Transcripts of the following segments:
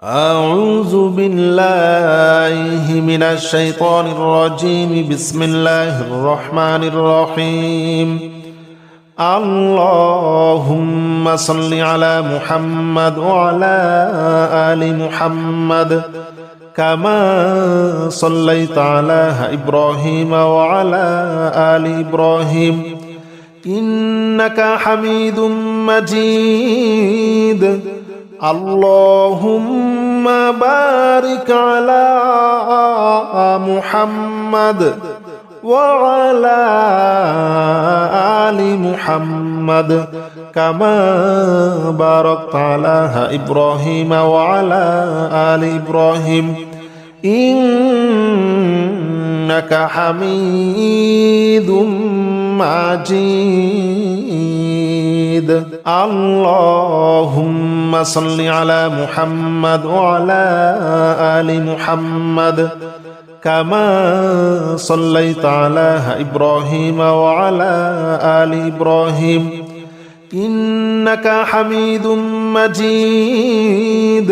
أعوذ بالله من الشيطان الرجيم. بسم الله الرحمن الرحيم. اللهم صل على محمد وعلى آل محمد كما صليت على إبراهيم وعلى آل إبراهيم إنك حميد مجيد. اللهم بارك على محمد وعلى آل محمد كما باركت على إبراهيم وعلى آل إبراهيم إنك حميد مجيد. اللهم صل على محمد وعلى آل محمد كما صليت على إبراهيم وعلى آل إبراهيم إنك حميد مجيد.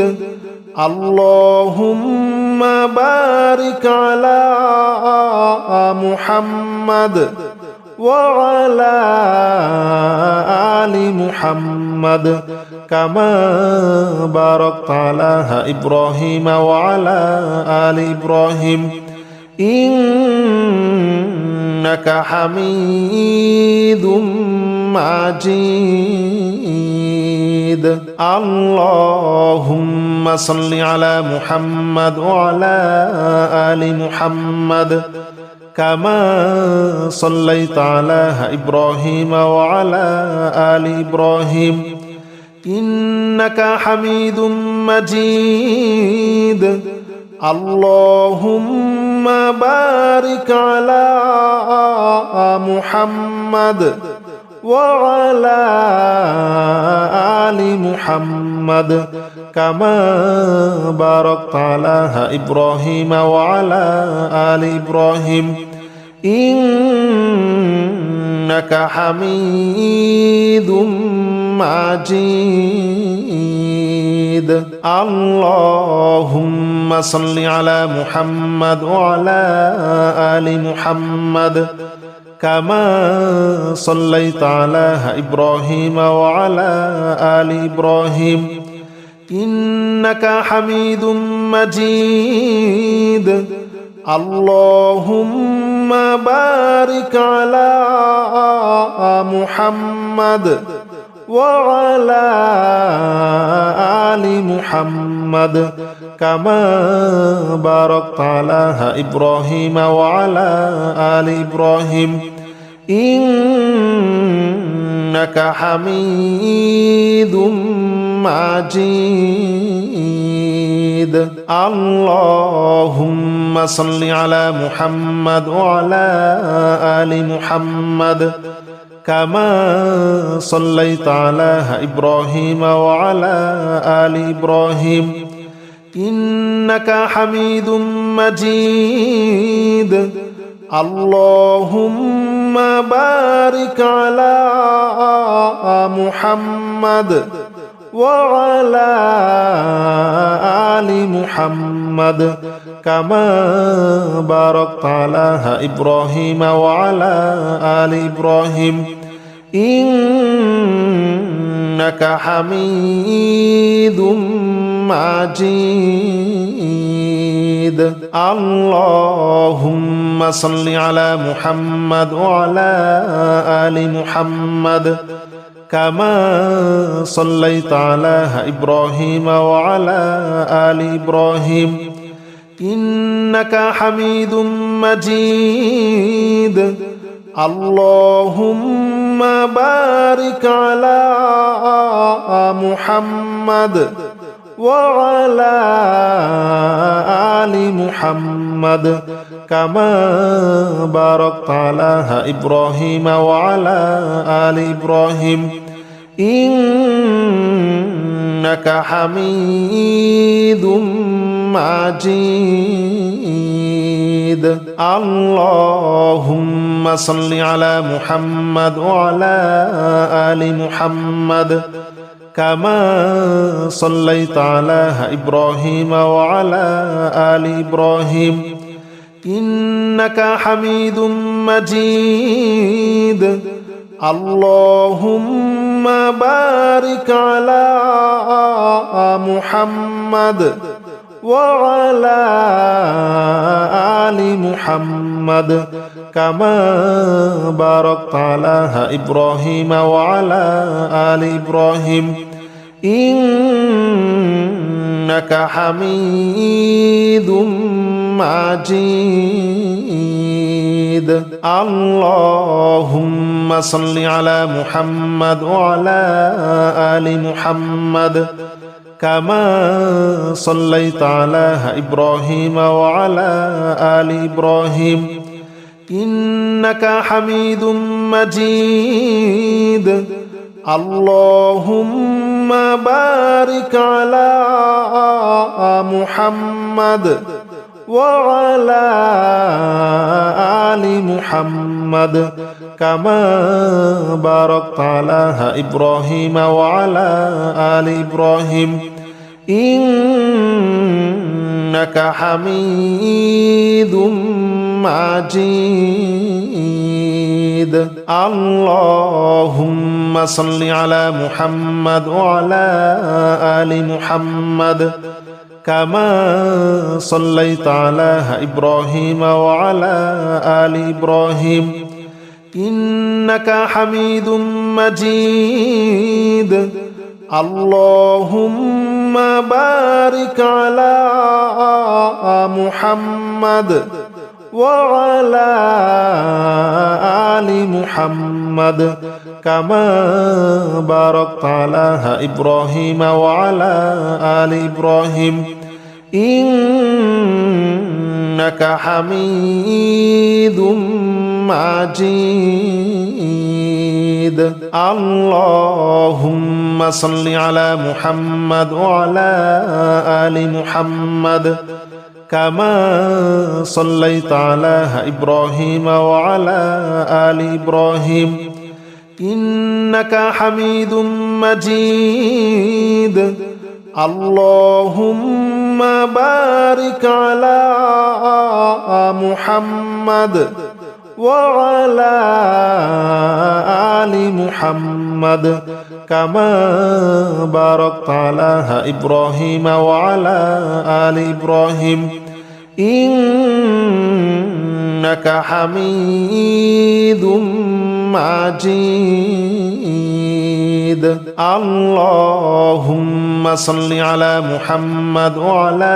اللهم بارك على محمد وعلى آل محمد كما باركت على إبراهيم وعلى آل إبراهيم إنك حميد مجيد. اللهم صل على محمد وعلى آل محمد كما صليت على إبراهيم وعلى آل إبراهيم إنك حميد مجيد. اللهم بارك على محمد وعلى آل محمد كما باركت على إبراهيم وعلى آل إبراهيم إنك حميد مجيد. اللهم صل على محمد وعلى آل محمد كما صليت على إبراهيم وعلى آل إبراهيم إنك حميد مجيد. اللهم بارك على محمد وعلى آل محمد كما باركت على إبراهيم وعلى آل إبراهيم إنك حميد مجيد. اللهم صل على محمد وعلى آل محمد كما صليت على إبراهيم وعلى آل إبراهيم إنك حميد مجيد. اللهم بارك على محمد وعلى آل محمد كما باركت على إبراهيم وعلى آل إبراهيم إنك حميد مجيد. اللهم صل على محمد وعلى آل محمد كما صليت على إبراهيم وعلى آل إبراهيم إنك حميد مجيد. اللهم بارك على محمد وعلى آل محمد كما باركت على إبراهيم وعلى آل إبراهيم إنك حميد مجيد. اللهم صل على محمد وعلى آل محمد كما صليت على إبراهيم وعلى آل إبراهيم إنك حميد مجيد اللهم بارك على محمد وعلى آل محمد كما باركت على إبراهيم وعلى آل إبراهيم إنك حميد مجيد اللهم صل على محمد وعلى آل محمد كما صليت على إبراهيم وعلى آل إبراهيم إنك حميد مجيد اللهم بارك على محمد وعلى آل محمد كما باركت على إبراهيم وعلى آل إبراهيم إنك حميد مجيد اللهم صل على محمد وعلى آل محمد كما صليت على إبراهيم وعلى آل إبراهيم إنك حميد مجيد اللهم بارك على محمد وعلى آل محمد كما باركت على إبراهيم وعلى آل إبراهيم إنك حميد مجيد اللهم صل على محمد وعلى آل محمد كما صليت على إبراهيم وعلى آل إبراهيم إنك حميد مجيد اللهم بارك على محمد وعلى آل محمد كما باركت على إبراهيم وعلى آل إبراهيم إنك حميد مجيد اللهم صل على محمد وعلى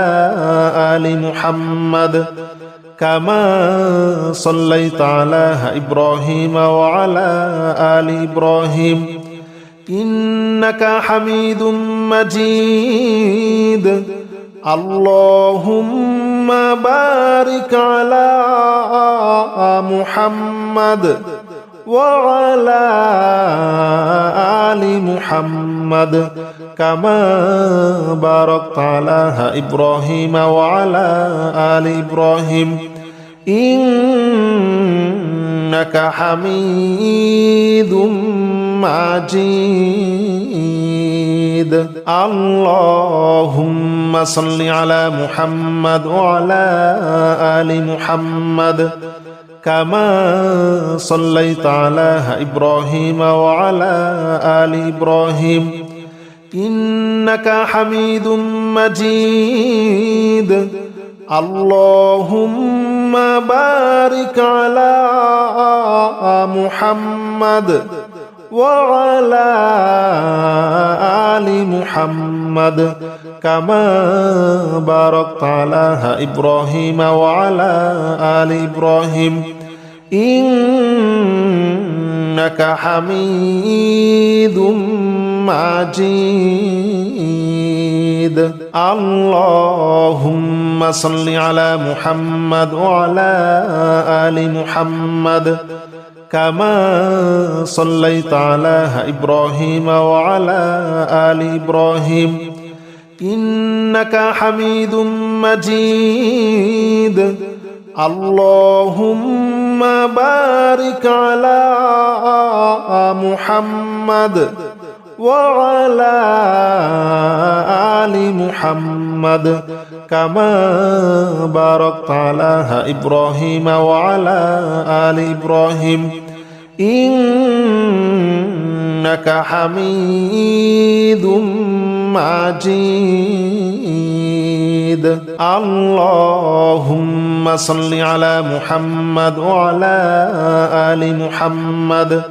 آل محمد كما صليت على إبراهيم وعلى آل إبراهيم إنك حميد مجيد اللهم بارك على محمد وعلى آل محمد كما باركت على إبراهيم وعلى آل إبراهيم إنك حميد مجيد اللهم صل على محمد وعلى آل محمد كما صليت على إبراهيم وعلى آل إبراهيم إنك حميد مجيد اللهم بارك على محمد وعلى آل محمد كما باركت على إبراهيم وعلى آل إبراهيم إنك حميد مجيد اللهم صل على محمد وعلى آل محمد كما صليت على إبراهيم وعلى آل إبراهيم إنك حميد مجيد اللهم بارك على محمد وعلى آل محمد كما باركت على إبراهيم وعلى آل إبراهيم إنك حميد مجيد اللهم صل على محمد وعلى آل محمد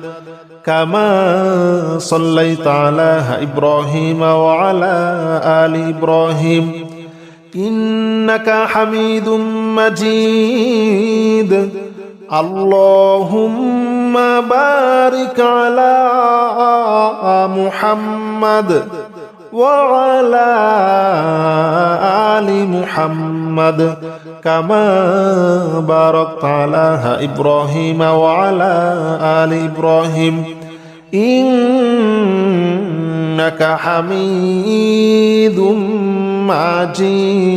كما صليت على إبراهيم وعلى آل إبراهيم إنك حميد مجيد اللهم بارك على محمد وعلى آل محمد كما باركت على إبراهيم وعلى آل إبراهيم إنك حميد مجيد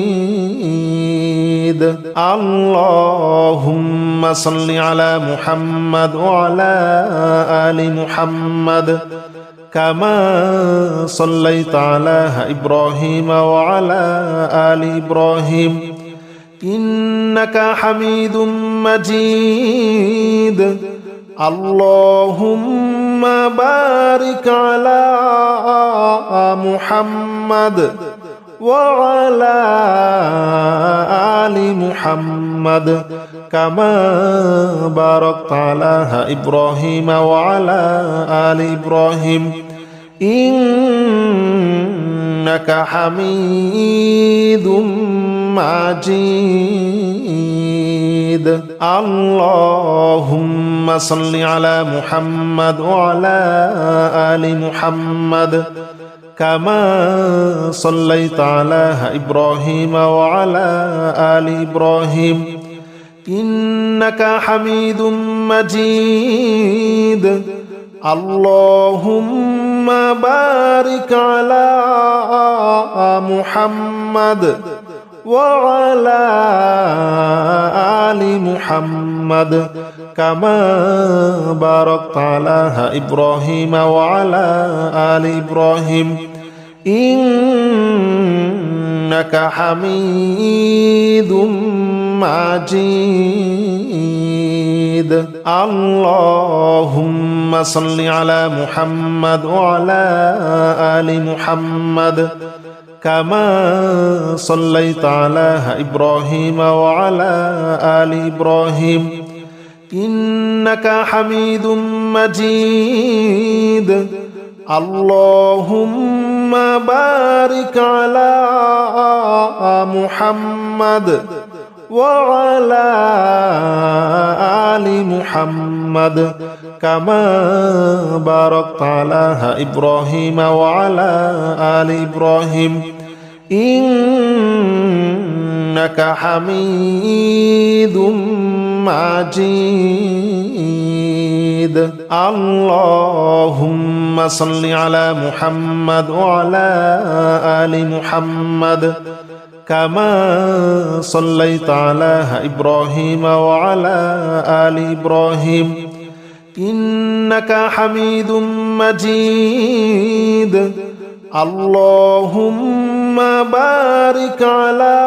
اللهم صل على محمد وعلى آل محمد كما صليت على إبراهيم وعلى آل إبراهيم إنك حميد مجيد اللهم بارك على محمد وعلى آل محمد كما باركت على إبراهيم وعلى آل إبراهيم إنك حميد مجيد اللهم صل على محمد وعلى آل محمد كما صليت على إبراهيم وعلى آل إبراهيم إنك حميد مجيد اللهم بارك على محمد وعلى آل محمد كما باركت على إبراهيم وعلى آل إبراهيم إنك حميد مجيد اللهم صل على محمد وعلى آل محمد كما صليت على إبراهيم وعلى آل إبراهيم إنك حميد مجيد اللهم بارك على محمد وعلى آل محمد كما باركت على إبراهيم وعلى آل إبراهيم إنك حميد مجيد اللهم صل على محمد وعلى آل محمد كما صليت على إبراهيم وعلى آل إبراهيم إنك حميد مجيد اللهم بارك على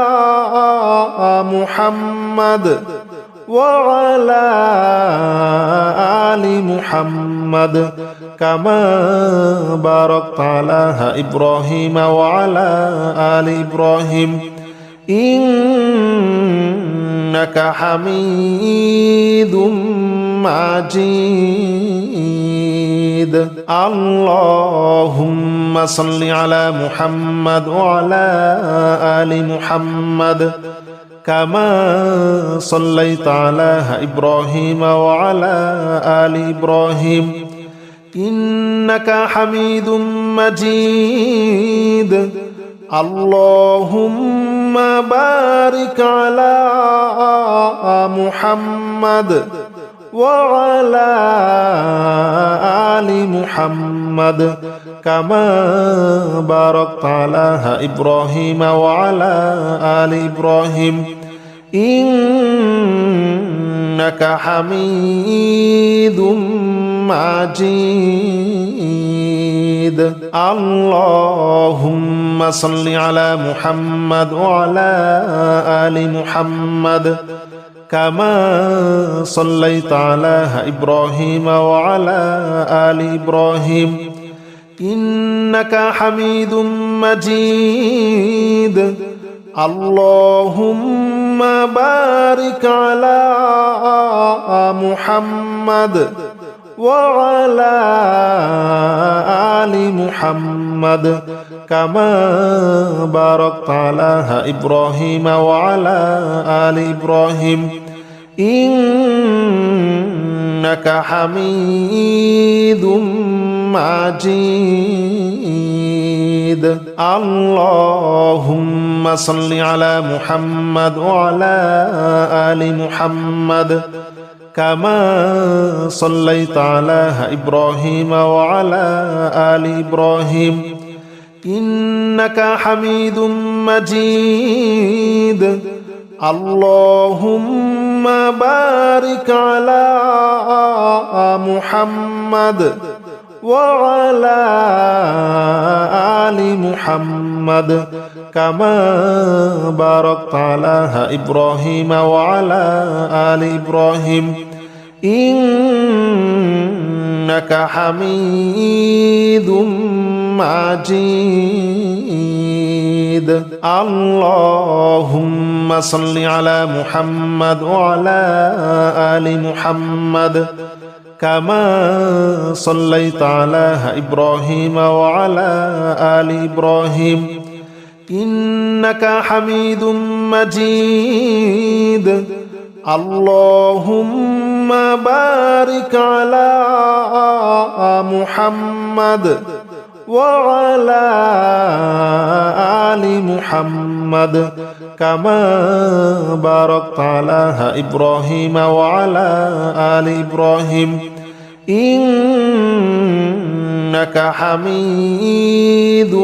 محمد وعلى آل محمد كما باركت على إبراهيم وعلى آل إبراهيم إنك حميد مجيد اللهم صل على محمد وعلى آل محمد كما صليت على إبراهيم وعلى آل إبراهيم إنك حميد مجيد اللهم بارك على محمد وعلى آل محمد كما باركت على إبراهيم وعلى آل إبراهيم إنك حميد مجيد اللهم صل على محمد وعلى آل محمد كما صليت على إبراهيم وعلى آل إبراهيم إنك حميد مجيد اللهم بارك على محمد وعلى آل محمد كما باركت على إبراهيم وعلى آل إبراهيم إنك حميد مجيد اللهم صل على محمد وعلى آل محمد كما صليت على إبراهيم وعلى آل إبراهيم إنك حميد مجيد اللهم بارك على محمد وعلى آل محمد كما باركت على إبراهيم وعلى آل إبراهيم إنك حميد مجيد اللهم صل على محمد وعلى آل محمد كما صليت على إبراهيم وعلى آل إبراهيم إنك حميد مجيد اللهم بارك على محمد وعلى آل محمد كما باركت على إبراهيم وعلى آل إبراهيم إنك حميد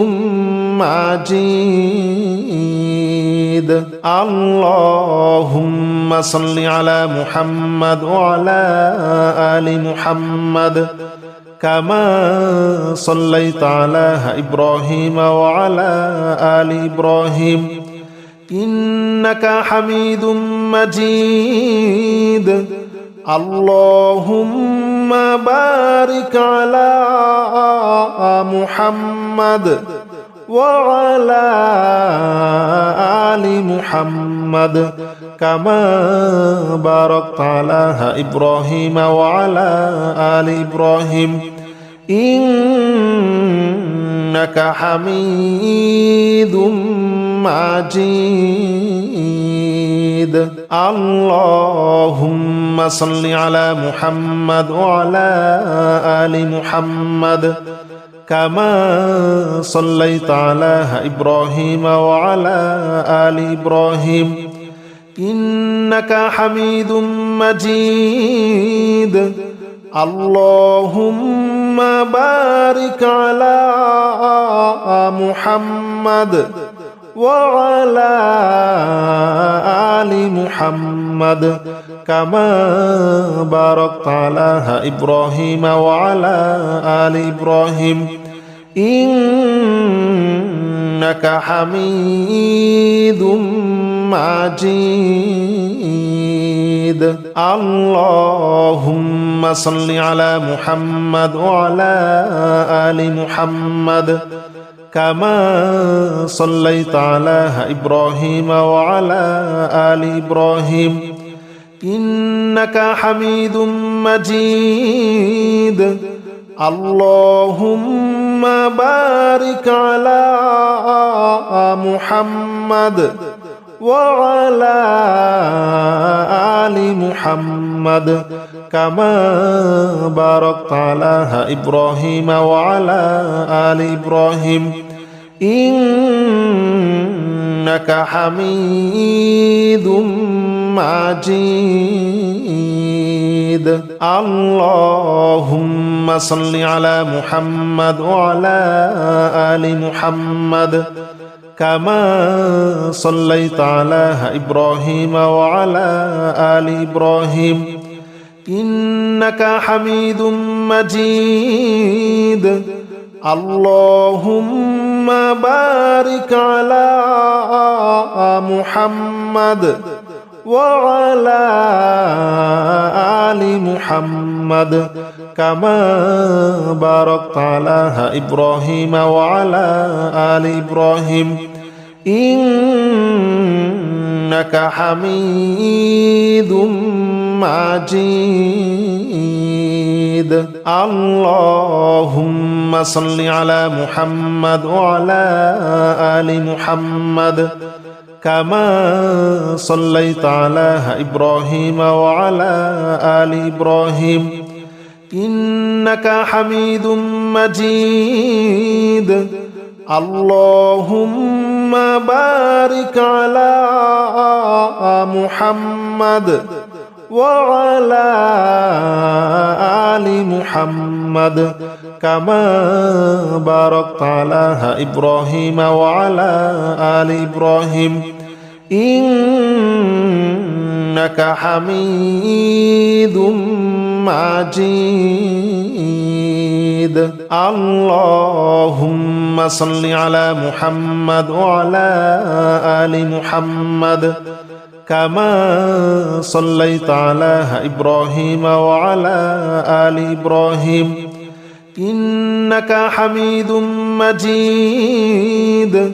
مجيد اللهم صل على محمد وعلى آل محمد كما صليت على إبراهيم وعلى آل إبراهيم إنك حميد مجيد اللهم بارك على محمد وعلى آل محمد كما باركت على إبراهيم وعلى آل إبراهيم إنك حميد مجيد اللهم صل على محمد وعلى آل محمد كما صليت على إبراهيم وعلى آل إبراهيم إنك حميد مجيد اللهم بارك على محمد وعلى آل محمد كما باركت على إبراهيم وعلى آل إبراهيم إنك حميد مجيد اللهم صل على محمد وعلى آل محمد كما صليت على إبراهيم وعلى آل إبراهيم إنك حميد مجيد اللهم بارك على محمد وعلى آل محمد كما باركت على إبراهيم وعلى آل إبراهيم إنك حميد مجيد اللهم صل على محمد وعلى آل محمد كما صليت على إبراهيم وعلى آل إبراهيم إنك حميد مجيد اللهم بارك على محمد وعلى آل محمد كما باركت على إبراهيم وعلى آل إبراهيم إنك حميد مجيد اللهم صل على محمد وعلى آل محمد كما صليت على إبراهيم وعلى آل إبراهيم إنك حميد مجيد اللهم بارك على محمد وعلى آل محمد كما باركت على إبراهيم وعلى آل إبراهيم إنك حميد مجيد اللهم صل على محمد وعلى آل محمد كما صليت على إبراهيم وعلى آل إبراهيم إنك حميد مجيد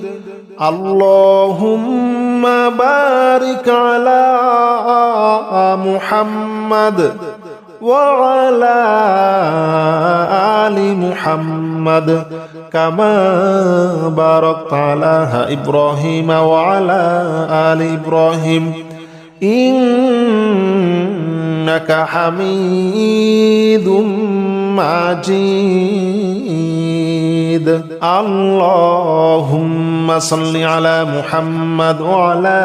اللهم بارك على محمد وعلى آل محمد كما باركت على إبراهيم وعلى آل إبراهيم إنك حميد مجيد اللهم صل على محمد وعلى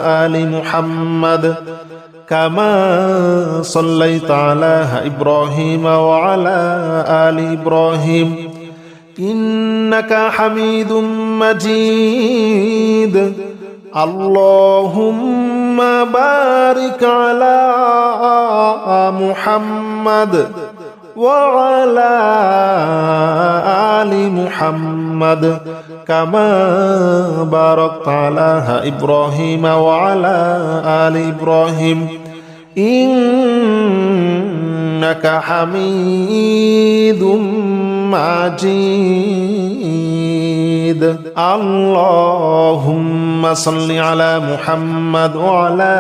آل محمد كما صليت على إبراهيم وعلى آل إبراهيم إنك حميد مجيد اللهم بارك على محمد وعلى آل محمد كما باركت على إبراهيم وعلى آل إبراهيم إنك حميد مجيد اللهم صل على محمد وعلى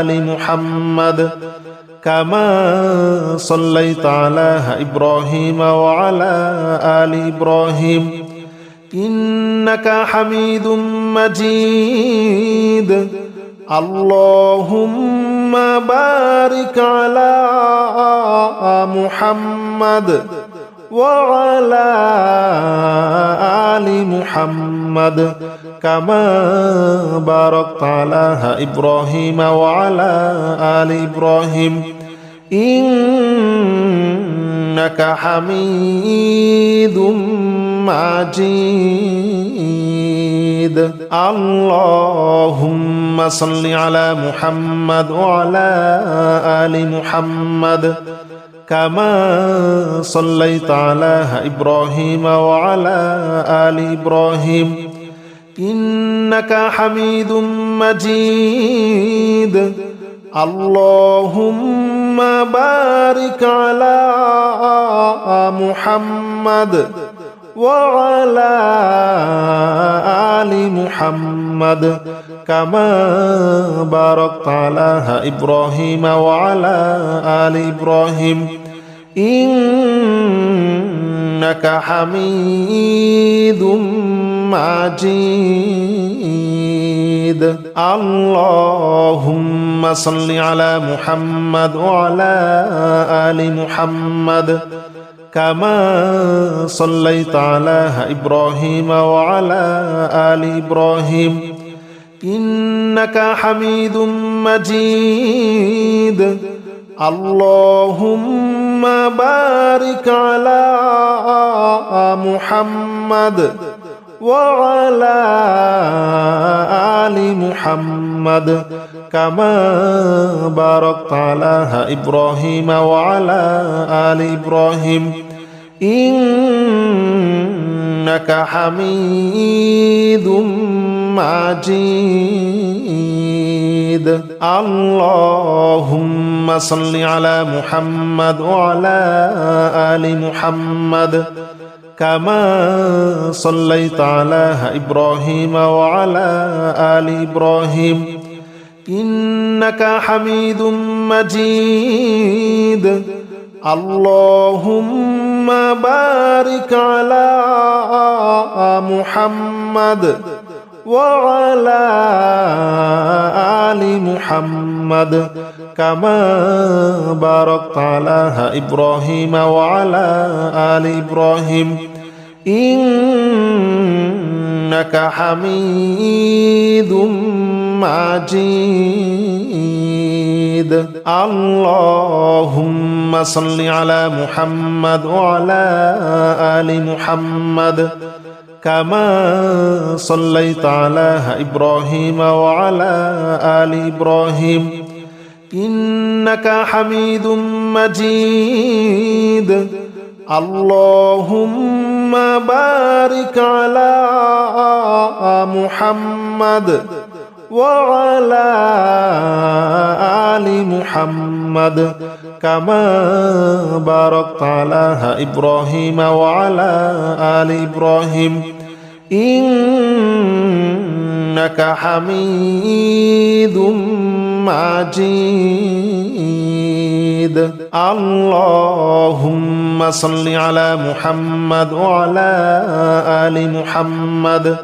آل محمد كما صليت على إبراهيم وعلى آل إبراهيم إنك حميد مجيد اللهم بارك على محمد وعلى آل محمد كما باركت على إبراهيم وعلى آل إبراهيم إنك حميد مجيد اللهم صل على محمد وعلى آل محمد كما صليت على إبراهيم وعلى آل إبراهيم إنك حميد مجيد اللهم بارك على محمد وعلى آل محمد كما باركت على إبراهيم وعلى آل إبراهيم إنك حميد مجيد اللهم صل على محمد وعلى آل محمد كما صليت على إبراهيم وعلى آل إبراهيم إنك حميد مجيد اللهم بارك على محمد وعلى آل محمد كما باركت على إبراهيم وعلى آل إبراهيم إنك حميد مجيد اللهم صل على محمد وعلى آل محمد كما صليت على إبراهيم وعلى آل إبراهيم إنك حميد مجيد اللهم بارك على محمد وعلى آل محمد كما باركت على إبراهيم وعلى آل إبراهيم إنك حميد مجيد اللهم صل على محمد وعلى آل محمد كما صليت على إبراهيم وعلى آل إبراهيم إنك حميد مجيد اللهم بارك على محمد وعلى آل محمد كما باركت على إبراهيم وعلى آل إبراهيم إنك حميد مجيد اللهم صل على محمد وعلى آل محمد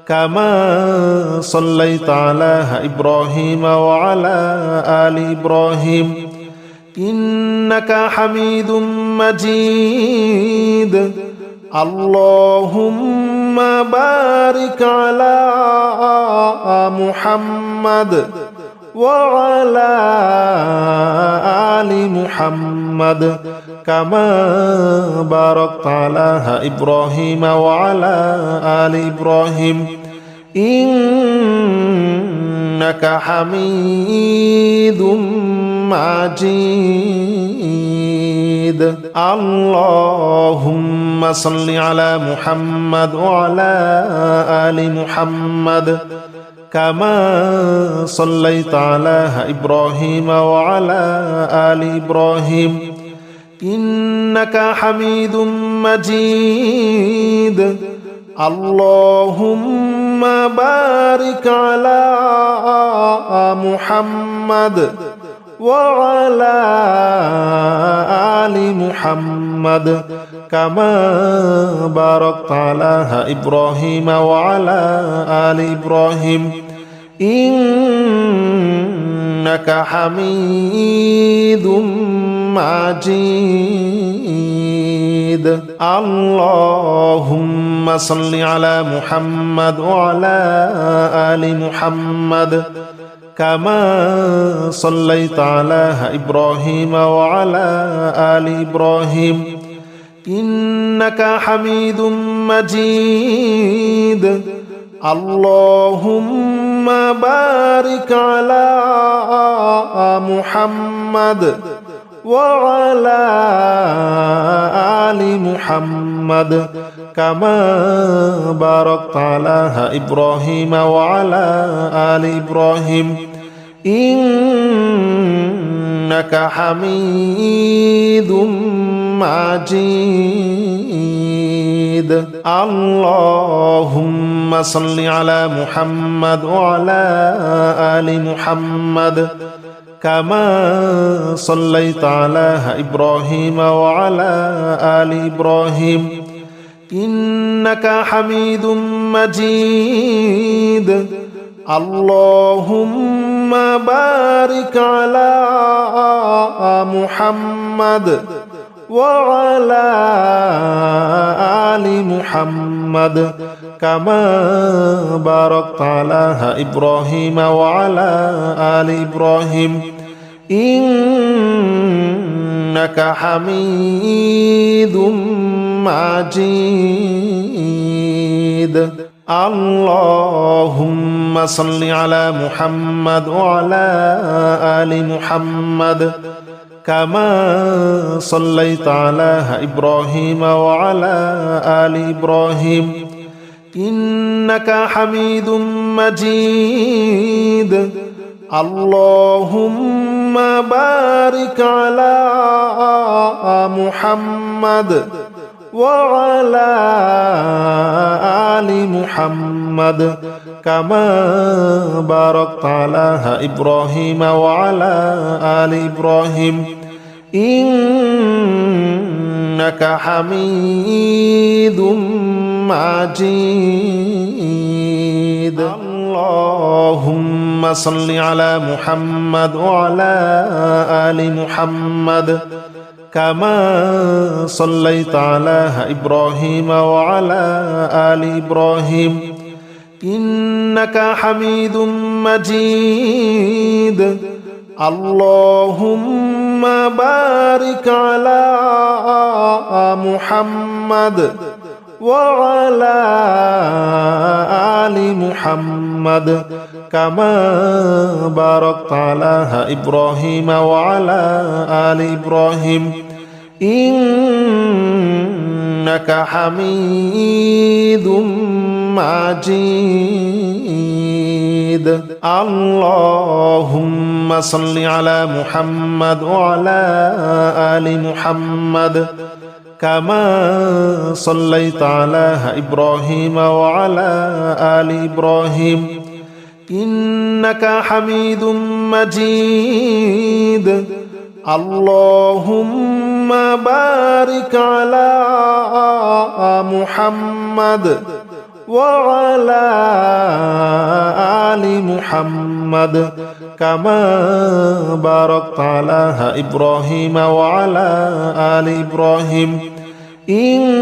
كما صليت على إبراهيم وعلى آل إبراهيم إنك حميد مجيد اللهم بارك على محمد وعلى آل محمد كما باركت على إبراهيم وعلى آل إبراهيم إنك حميد مجيد اللهم صل على محمد وعلى آل محمد كما صليت على إبراهيم وعلى آل إبراهيم إنك حميد مجيد اللهم بارك على محمد وعلى آل محمد كما باركت على إبراهيم وعلى آل إبراهيم إنك حميد مجيد اللهم صل على محمد وعلى آل محمد كما صليت على إبراهيم وعلى آل إبراهيم إنك حميد مجيد اللهم بارك على محمد وعلى آل محمد كما باركت على إبراهيم وعلى آل إبراهيم إنك حميد مجيد اللهم صل على محمد وعلى آل محمد كما صليت على إبراهيم وعلى آل إبراهيم إنك حميد مجيد اللهم بارك على محمد وعلى آل محمد كما باركت على إبراهيم وعلى آل إبراهيم إنك حميد مجيد اللهم صل على محمد وعلى آل محمد كما صليت على إبراهيم وعلى آل إبراهيم إنك حميد مجيد اللهم بارك على محمد وعلى آل محمد كما باركت على إبراهيم وعلى آل إبراهيم إنك حميد مجيد اللهم صل على محمد وعلى آل محمد كما صليت على إبراهيم وعلى آل إبراهيم إنك حميد مجيد اللهم بارك على محمد وعلى آل محمد كما باركت على إبراهيم وعلى آل إبراهيم إنك حميد مجيد اللهم صل على محمد وعلى آل محمد كما صليت على إبراهيم وعلى آل إبراهيم إنك حميد مجيد اللهم بارك على محمد وعلى آل محمد كما باركت على إبراهيم وعلى آل إبراهيم إنك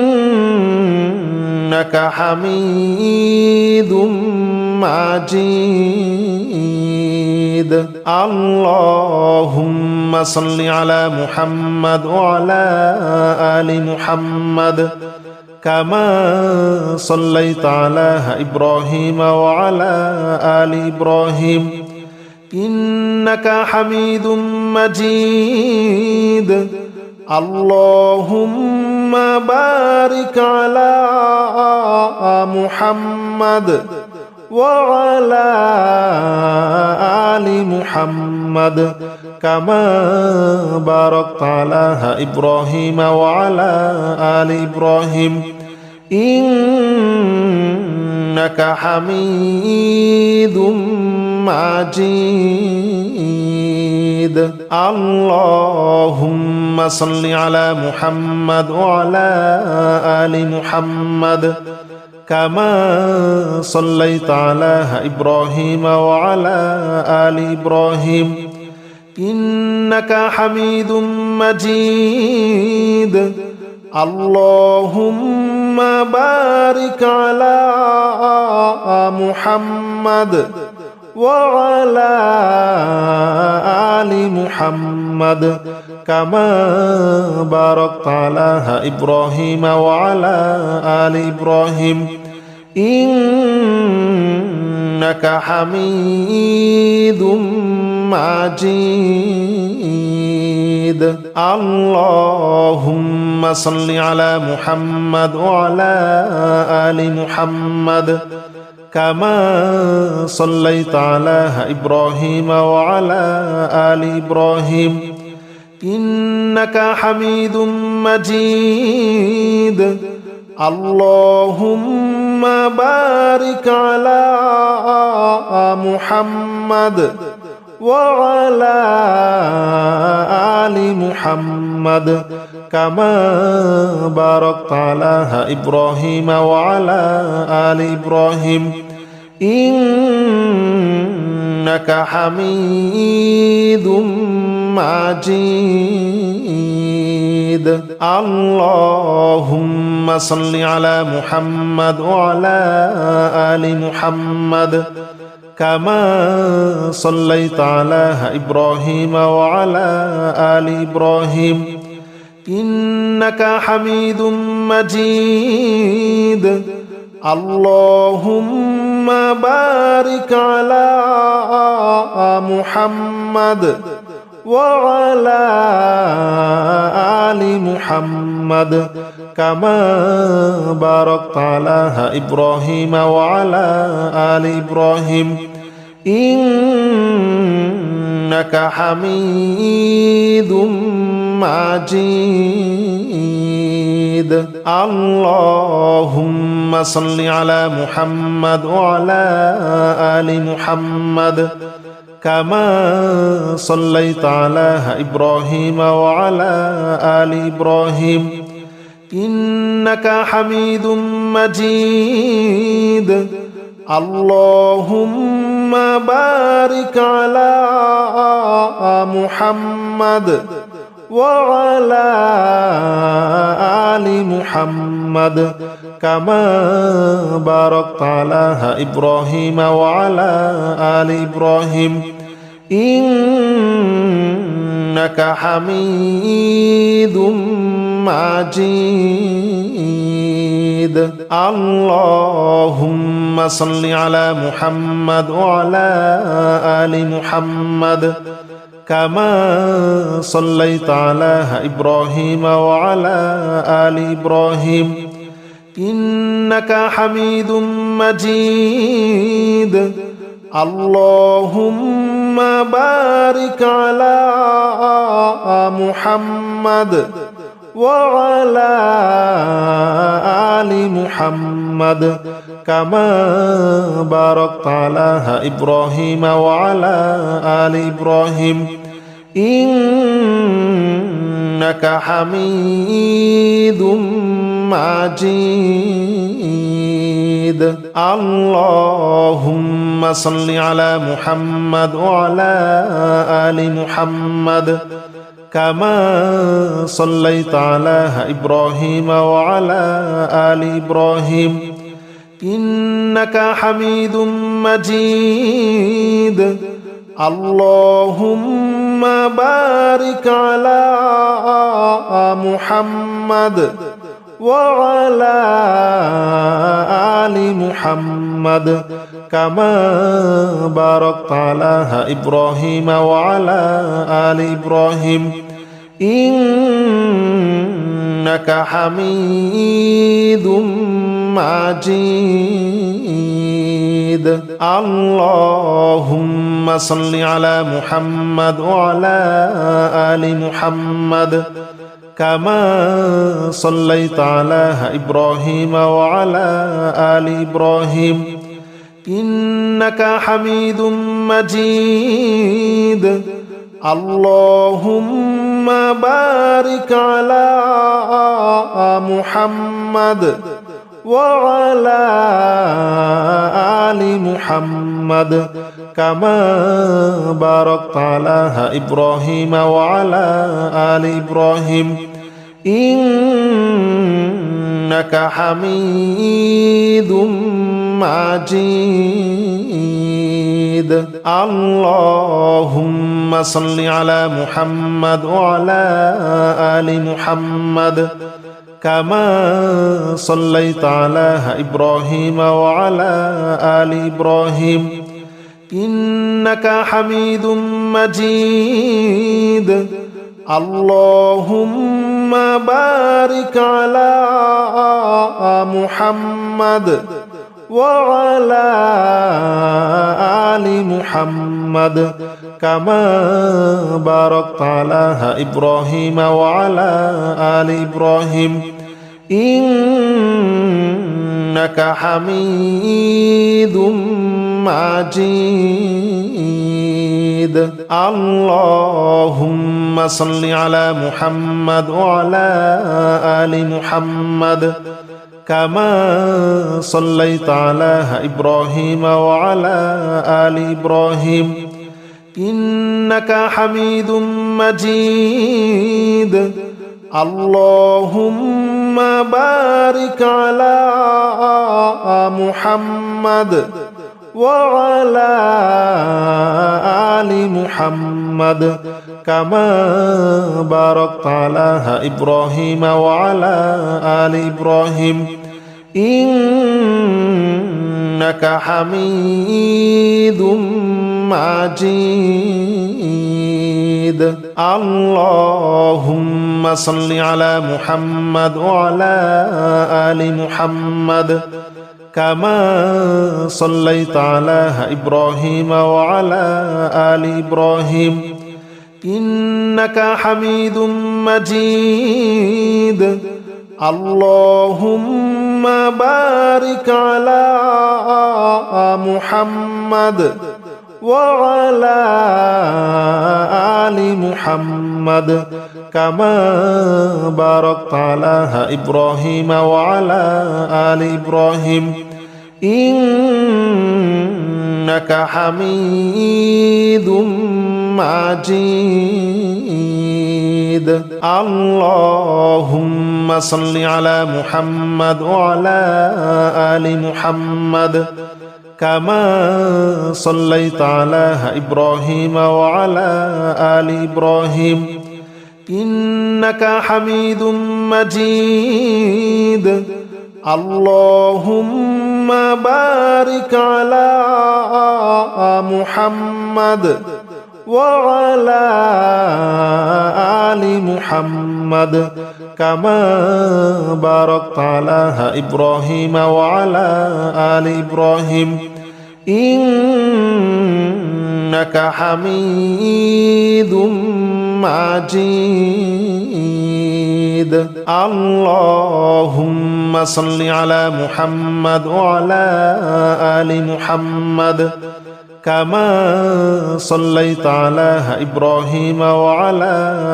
حميد مجيد اللهم صل على محمد وعلى آل محمد كما صليت على إبراهيم وعلى آل إبراهيم إنك حميد مجيد اللهم بارك على محمد وعلى آل محمد كما باركت على إبراهيم وعلى آل إبراهيم إنك حميد مجيد اللهم صل على محمد وعلى آل محمد كما صليت على إبراهيم وعلى آل إبراهيم إنك حميد مجيد اللهم بارك على محمد وعلى آل محمد كما باركت على إبراهيم وعلى آل إبراهيم إنك حميد مجيد اللهم صل على محمد وعلى آل محمد كما صليت على إبراهيم وعلى آل إبراهيم إنك حميد مجيد اللهم بارك على محمد وعلى آل محمد كما باركت على إبراهيم وعلى آل إبراهيم إنك حميد مجيد اللهم صل على محمد وعلى آل محمد كما صليت على إبراهيم وعلى آل إبراهيم إنك حميد مجيد اللهم بارك على محمد وعلى آل محمد كما باركت على إبراهيم وعلى آل إبراهيم إنك حميد مجيد اللهم صل على محمد وعلى آل محمد كما صليت على إبراهيم وعلى آل إبراهيم إنك حميد مجيد اللهم بارك على محمد وعلى آل محمد كما باركت على إبراهيم وعلى آل إبراهيم إنك حميد مجيد اللهم صل على محمد وعلى آل محمد كما صليت على إبراهيم وعلى آل إبراهيم إنك حميد مجيد اللهم بارك على محمد وعلى آل محمد كما باركت على إبراهيم وعلى آل إبراهيم إنك حميد مجيد اللهم صل على محمد وعلى آل محمد كما صليت على إبراهيم وعلى آل إبراهيم إنك حميد مجيد اللهم بارك على محمد وعلى آل محمد كما باركت على إبراهيم وعلى آل إبراهيم إنك حميد مجيد اللهم صل على محمد وعلى آل محمد كما صليت على إبراهيم وعلى آل إبراهيم إنك حميد مجيد اللهم بارك على محمد وعلى آل محمد كما باركت على إبراهيم وعلى آل إبراهيم إنك حميد مجيد اللهم صل على محمد وعلى آل محمد كما صليت على إبراهيم وعلى آل إبراهيم إنك حميد مجيد اللهم بارك على محمد وعلى آل محمد كما باركت على إبراهيم وعلى آل إبراهيم إنك حميد مجيد اللهم صل على محمد وعلى آل محمد كما صليت على إبراهيم وعلى آل إبراهيم إنك حميد مجيد اللهم بارك على محمد وعلى آل محمد كما باركت على إبراهيم وعلى آل إبراهيم إنك حميد مجيد اللهم صل على محمد وعلى آل محمد كما صليت على إبراهيم وعلى آل إبراهيم إنك حميد مجيد اللهم بارك على محمد وعلى آل محمد كما باركت على إبراهيم وعلى آل إبراهيم إنك حميد مجيد اللهم صل على محمد وعلى آل محمد كما صليت على إبراهيم وعلى آل إبراهيم إنك حميد مجيد اللهم بارك على محمد وعلى آل محمد كما باركت على إبراهيم وعلى آل إبراهيم إنك حميد مجيد اللهم صل على محمد وعلى آل محمد كما صليت على إبراهيم وعلى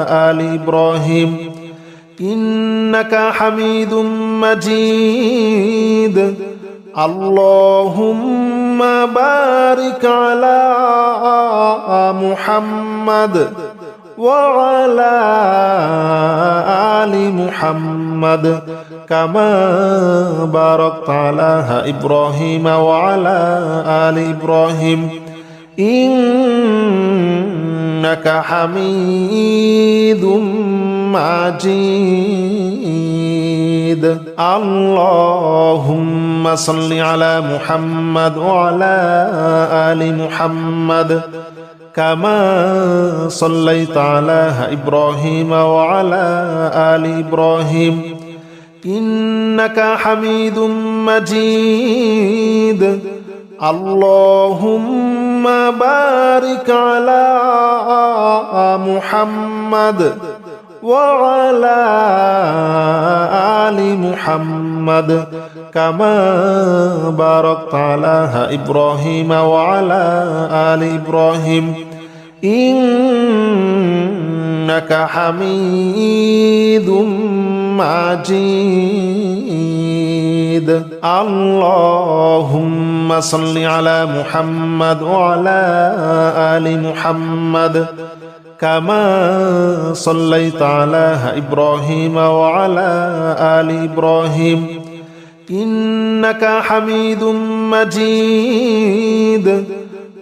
آل إبراهيم إنك حميد مجيد اللهم بارك على محمد وعلى آل محمد كما باركت على إبراهيم وعلى آل إبراهيم إنك حميد مجيد اللهم صل على محمد وعلى آل محمد كما صليت على إبراهيم وعلى آل إبراهيم إنك حميد مجيد اللهم بارك على محمد وعلى آل محمد كما باركت على إبراهيم وعلى آل إبراهيم إنك حميد مجيد اللهم صل على محمد وعلى آل محمد كما صليت على إبراهيم وعلى آل إبراهيم إنك حميد مجيد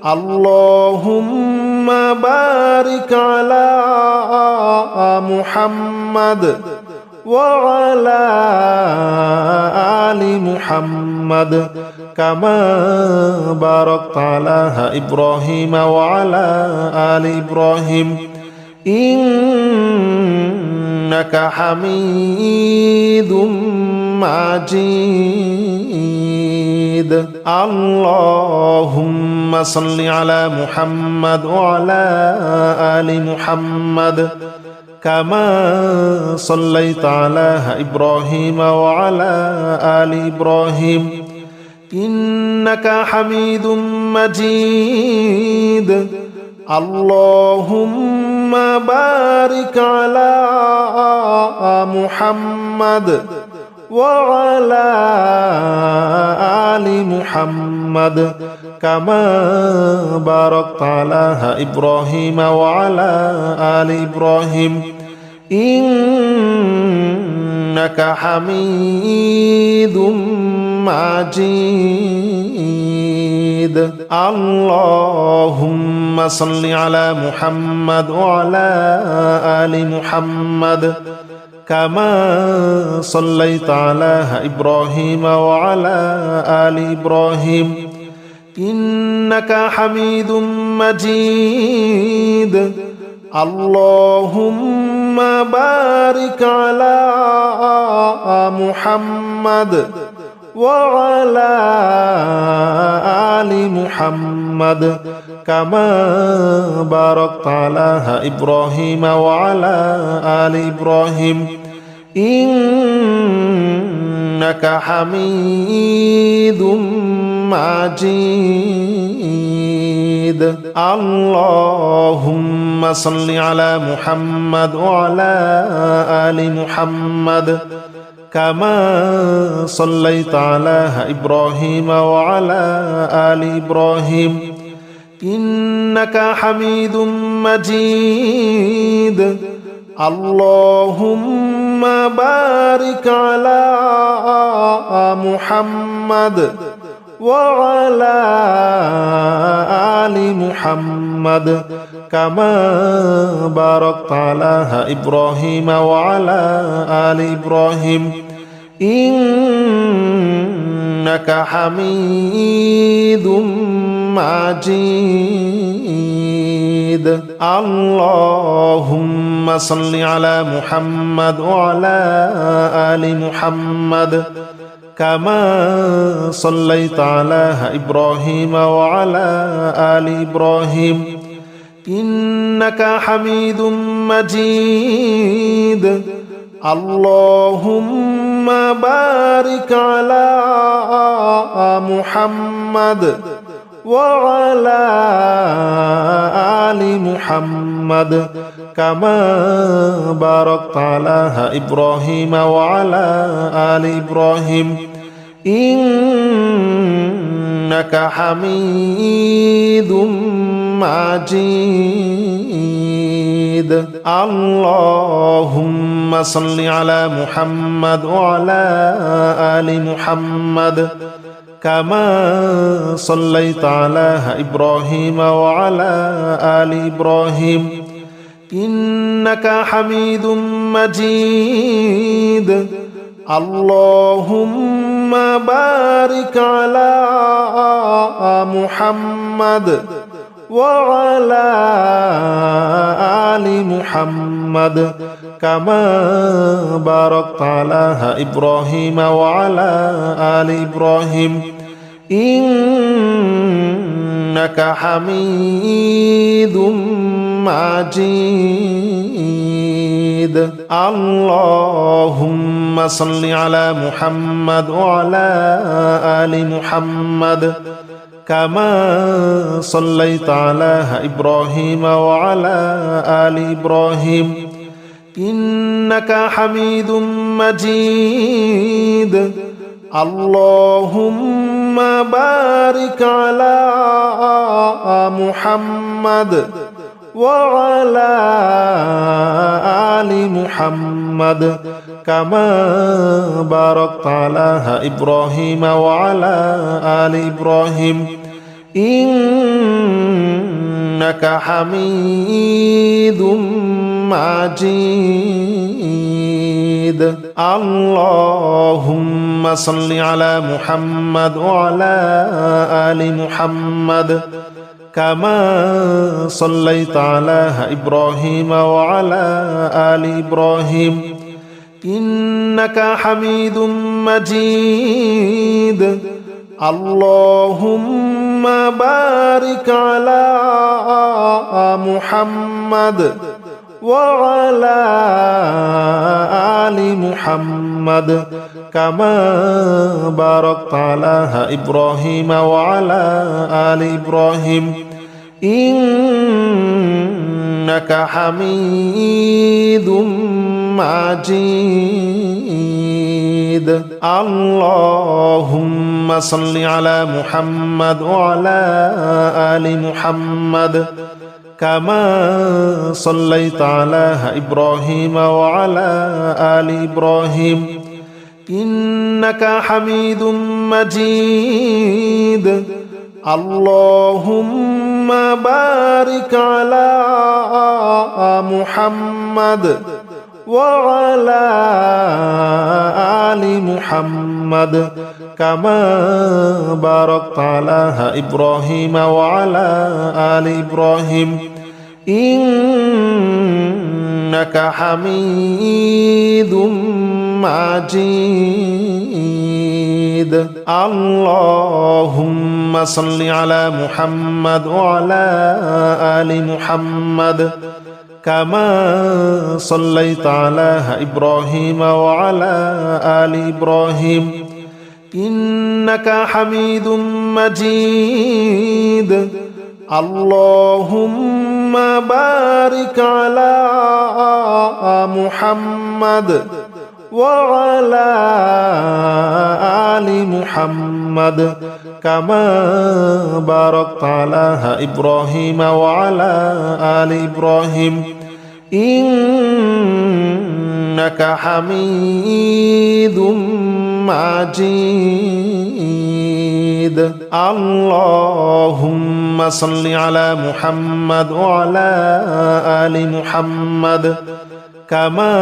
اللهم بارك على محمد وعلى آل محمد كما باركت على إبراهيم وعلى آل إبراهيم إنك حميد مجيد اللهم صل على محمد وعلى آل محمد كما صليت على إبراهيم وعلى آل إبراهيم إنك حميد مجيد اللهم بارك على محمد وعلى آل محمد كما باركت على إبراهيم وعلى آل إبراهيم إنك حميد مجيد اللهم صل على محمد وعلى آل محمد كما صليت على إبراهيم وعلى آل إبراهيم إنك حميد مجيد اللهم بارك على محمد وعلى آل محمد كما باركت على إبراهيم وعلى آل إبراهيم إنك حميد مجيد اللهم صل على محمد وعلى آل محمد كما صليت على إبراهيم وعلى آل إبراهيم إنك حميد مجيد اللهم بارك على محمد وعلى آل محمد كما باركت على إبراهيم وعلى آل إبراهيم إنك حميد مجيد اللهم صل على محمد وعلى آل محمد كما صليت على إبراهيم وعلى آل إبراهيم إنك حميد مجيد اللهم بارك على محمد وعلى آل محمد كما باركت على إبراهيم وعلى آل إبراهيم إنك حميد مجيد اللهم صل على محمد وعلى آل محمد كما صليت على إبراهيم وعلى آل إبراهيم إنك حميد مجيد اللهم بارك على محمد وعلى آل محمد كما باركت على إبراهيم وعلى آل إبراهيم إنك حميد مجيد اللهم صل على محمد وعلى آل محمد كما صليت على إبراهيم وعلى آل إبراهيم إنك حميد مجيد اللهم بارك على محمد وعلى آل محمد كما باركت على إبراهيم وعلى آل إبراهيم إنك حميد مجيد اللهم صل على محمد وعلى آل محمد كما صليت على إبراهيم وعلى آل إبراهيم إنك حميد مجيد اللهم بارك على محمد وعلى آل محمد كما باركت على إبراهيم وعلى آل إبراهيم إنك حميد مجيد اللهم صل على محمد وعلى آل محمد كما صليت على إبراهيم وعلى آل إبراهيم إنك حميد مجيد اللهم بارك على محمد وعلى آل محمد كما باركت على إبراهيم وعلى آل إبراهيم إنك حميد مجيد. اللهم صل على محمد وعلى آل محمد كما صليت على إبراهيم وعلى آل إبراهيم إنك حميد مجيد. اللهم بارك على محمد وعلى آل محمد كما باركت على إبراهيم وعلى آل إبراهيم إنك حميد مجيد. اللهم صل على محمد وعلى آل محمد كما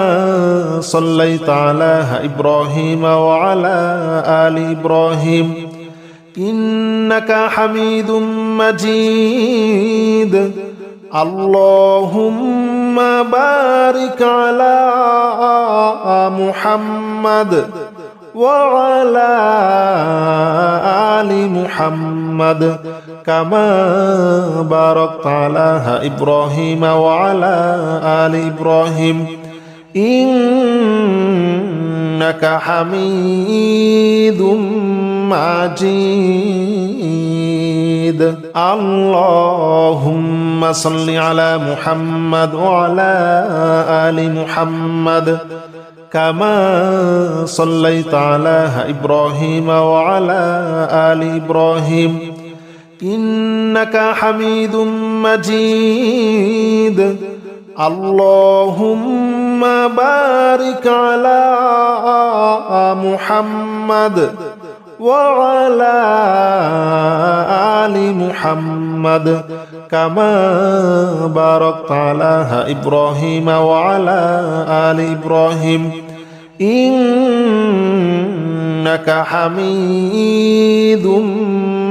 صليت على إبراهيم وعلى آل إبراهيم إنك حميد مجيد. اللهم بارك على محمد وعلى آل محمد كما باركت على إبراهيم وعلى آل إبراهيم إنك حميد مجيد. اللهم صل على محمد وعلى آل محمد كما صليت على إبراهيم وعلى آل إبراهيم إنك حميد مجيد. اللهم بارك على محمد وعلى آل محمد كما باركت على إبراهيم وعلى آل إبراهيم إنك حميد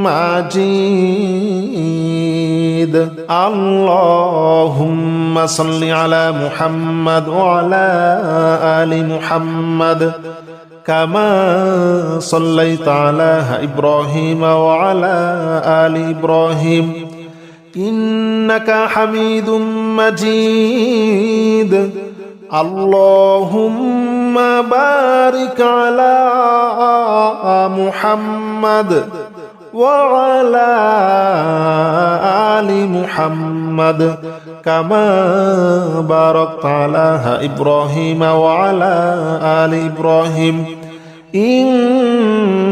مجيد. اللهم صل على محمد وعلى آل محمد كما صليت على إبراهيم وعلى آل إبراهيم إنك حميد مجيد. اللهم بارك على محمد وعلى آل محمد كما باركت على إبراهيم وعلى آل إبراهيم إنك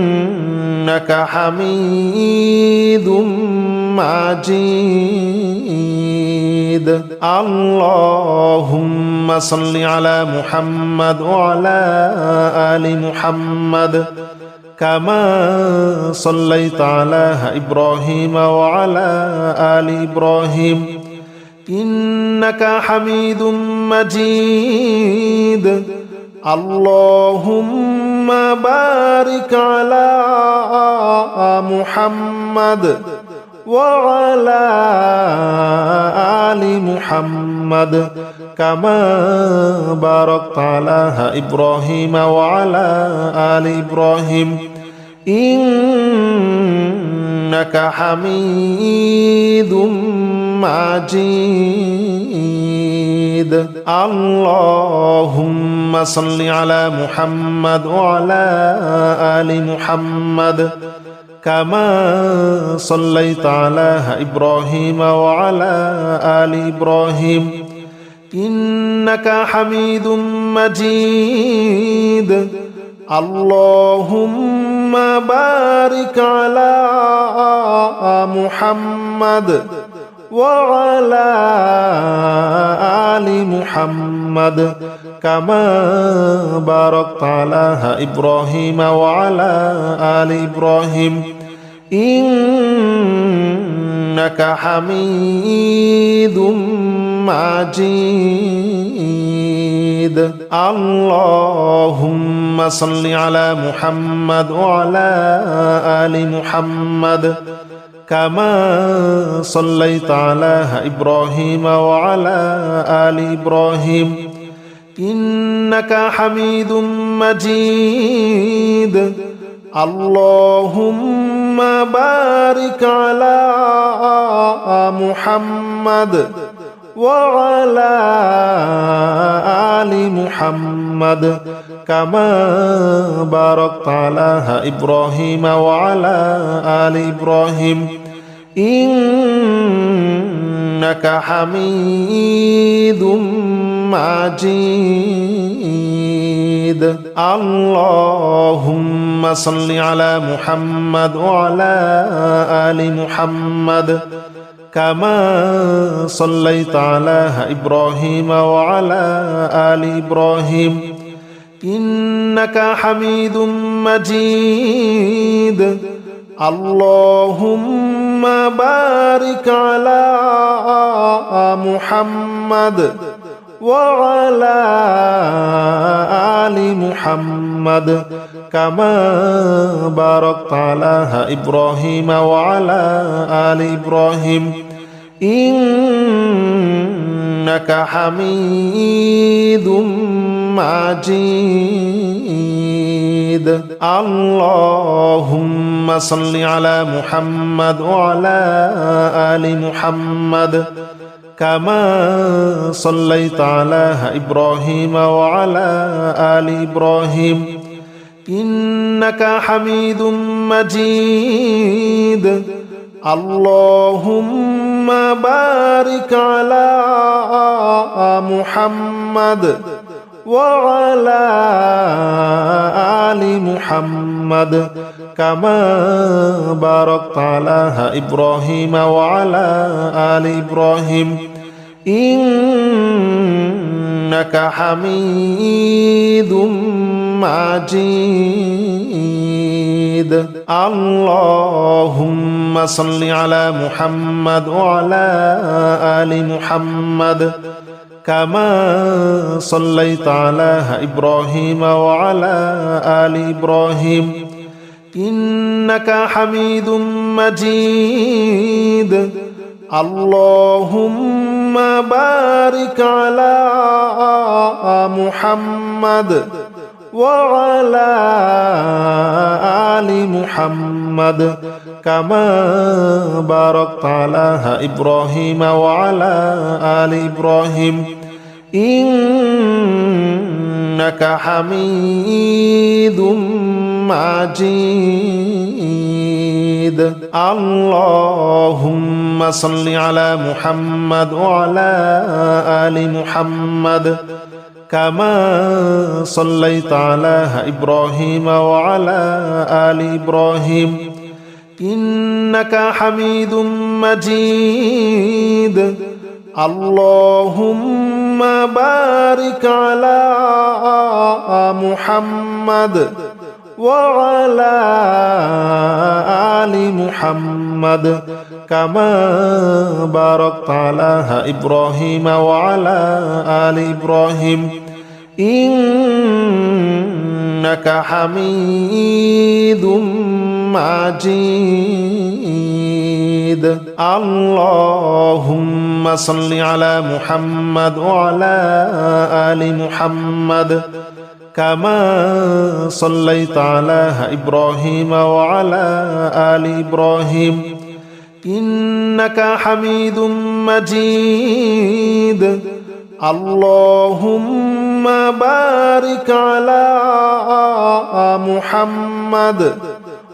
حميد مجيد. اللهم صل على محمد وعلى آل محمد كما صليت على إبراهيم وعلى آل إبراهيم إنك حميد مجيد. اللهم بارك على محمد وعلى آل محمد كما باركت على إبراهيم وعلى آل إبراهيم إنك حميد مجيد. اللهم صل على محمد وعلى آل محمد كما صليت على إبراهيم وعلى آل إبراهيم إنك حميد مجيد. اللهم بارك على محمد وعلى آل محمد كما باركت على إبراهيم وعلى آل إبراهيم إنك حميد مجيد اللهم صل على محمد وعلى آل محمد كما صليت على إبراهيم وعلى آل إبراهيم إنك حميد مجيد اللهم بارك على محمد وعلى آل محمد كما باركت على إبراهيم وعلى آل إبراهيم إنك حميد مجيد اللهم صل على محمد وعلى آل محمد كما صليت على إبراهيم وعلى آل إبراهيم إنك حميد مجيد اللهم بارك على محمد وعلى آل محمد كما باركت على إبراهيم وعلى آل إبراهيم إنك حميد مجيد اللهم صل على محمد وعلى آل محمد كما صليت على إبراهيم وعلى آل إبراهيم إنك حميد مجيد اللهم بارك على محمد وعلى آل محمد كما باركت على إبراهيم وعلى آل إبراهيم إنك حميد مجيد اللهم صل على محمد وعلى آل محمد كما صليت على إبراهيم وعلى آل إبراهيم إنك حميد مجيد اللهم بارك على محمد وعلى آل محمد كما باركت على إبراهيم وعلى آل إبراهيم إنك حميد مجيد اللهم صل على محمد وعلى آل محمد كما صليت على إبراهيم وعلى آل إبراهيم إنك حميد مجيد اللهم بارك على محمد وعلى آل محمد كما باركت على إبراهيم وعلى آل إبراهيم إنك حميد مجيد اللهم صل على محمد وعلى آل محمد كما صليت على إبراهيم وعلى آل إبراهيم إنك حميد مجيد اللهم بارك على محمد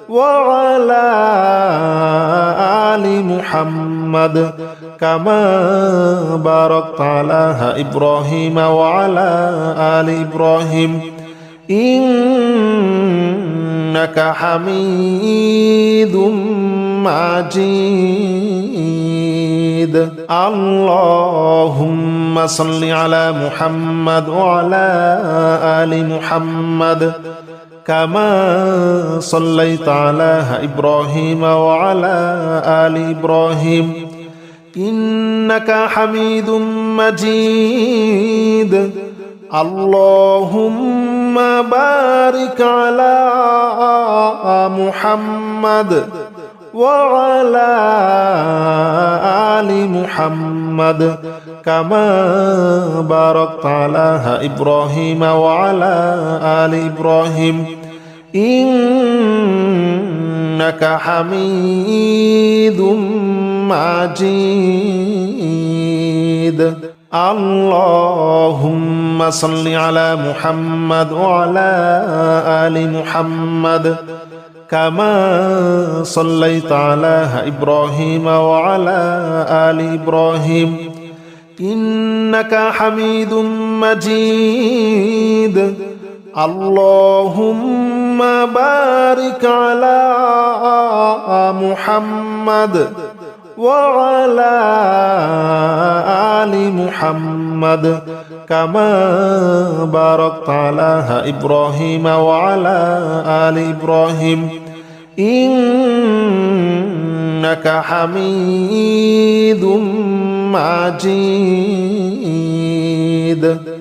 وعلى آل محمد كما باركت على إبراهيم وعلى آل إبراهيم إنك حميد مجيد اللهم صل على محمد وعلى آل محمد كما صليت على إبراهيم وعلى آل إبراهيم إنك حميد مجيد اللهم بارك على محمد وعلى آل محمد كما باركت على إبراهيم وعلى آل إبراهيم إنك حميد مجيد اللهم صل على محمد وعلى آل محمد كما صليت على إبراهيم وعلى آل إبراهيم إنك حميد مجيد اللهم بارك على محمد وعلى آل محمد كما باركت على إبراهيم وعلى آل إبراهيم إنك حميد مجيد